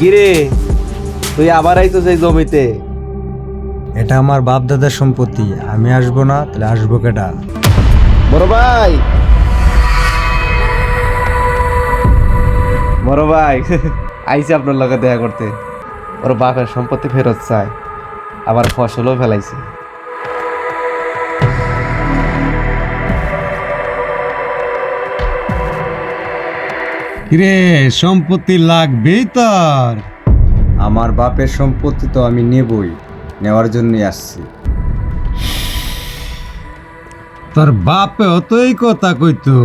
কিরে তুই আবার আইতো সেই জমিতে? এটা আমার বাপ দাদার সম্পত্তি, আমি আসবো না তাহলে আসবো কেটা? বড় ভাই, বড় ভাই আইসি আপনার লগে দেখা করতে। ওর বাপের সম্পত্তি ফেরত চায়, আবার ফসলও ফেলাইছে। কিরে সম্পত্তি লাগবেই তোর? আমার বাপের সম্পত্তি তো আমি নেবই, নেওয়ার জন্যই আসছি। তোর বাপেও তো এই কথা কইতো।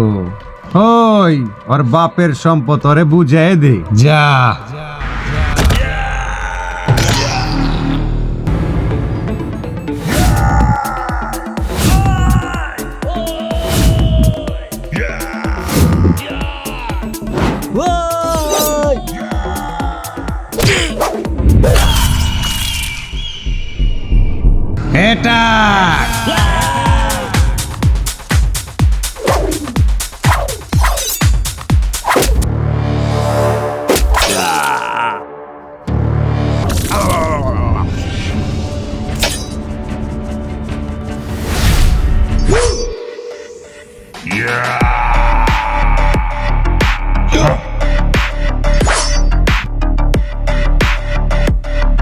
ওই ওর বাপের সম্পদ ওরে বুঝাই দে যা। Whoa!